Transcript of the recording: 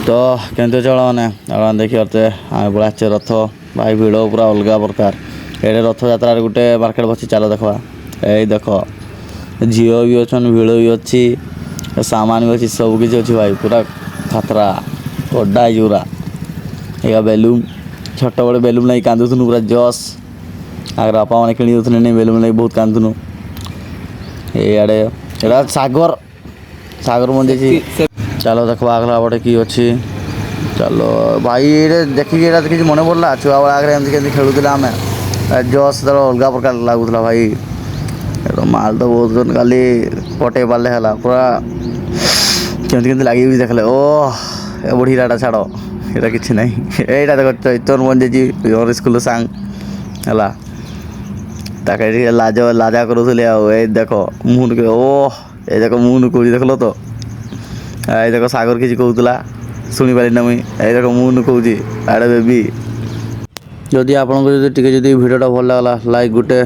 तो केंद्र चल मैंने देखिए आम पड़े रथ भाई भिड़ पूरा अलग प्रकार ये रथ यात्रा गोटे मार्केट बस चलो देखा यही देख झील भी अच्छा भिड़ भी अच्छी सामान भी अच्छी सब किसी अच्छी भाई पूरा खतरा गड्डा पूरा या बेलून छोट बड़े बेलून नहीं कांदुन पूरा जस आगे बापा मैंने किणी दूसरे नहीं बेलून नहीं बहुत कांदुन ये सागर सागर मंदिर चलो देखो आगला बटे कि अच्छी चलो भाई ये देखिए किसी मन पड़ा छुआ बड़ा आगे एमती खेलुला आम जस तर अलग प्रकार लगुला भाई तो माल तो बहुत खाली पटे पारे है पूरा केमती केमती लगे देखले ओ बुढ़ीराटा छाड़ ये कि ना यहाँ देख चैतन बन जाइए स्कूल सांग है लाज लाजा करूँ आ देख मुहन के ओ ये देख मुहन कौच देखल तो ये देख सागर किसी कहला शुणी पारि ना मुई ये देख मुहन कौच आड़े बेबी जदि आपको भिडियोटा भल लगला लाइक गोटे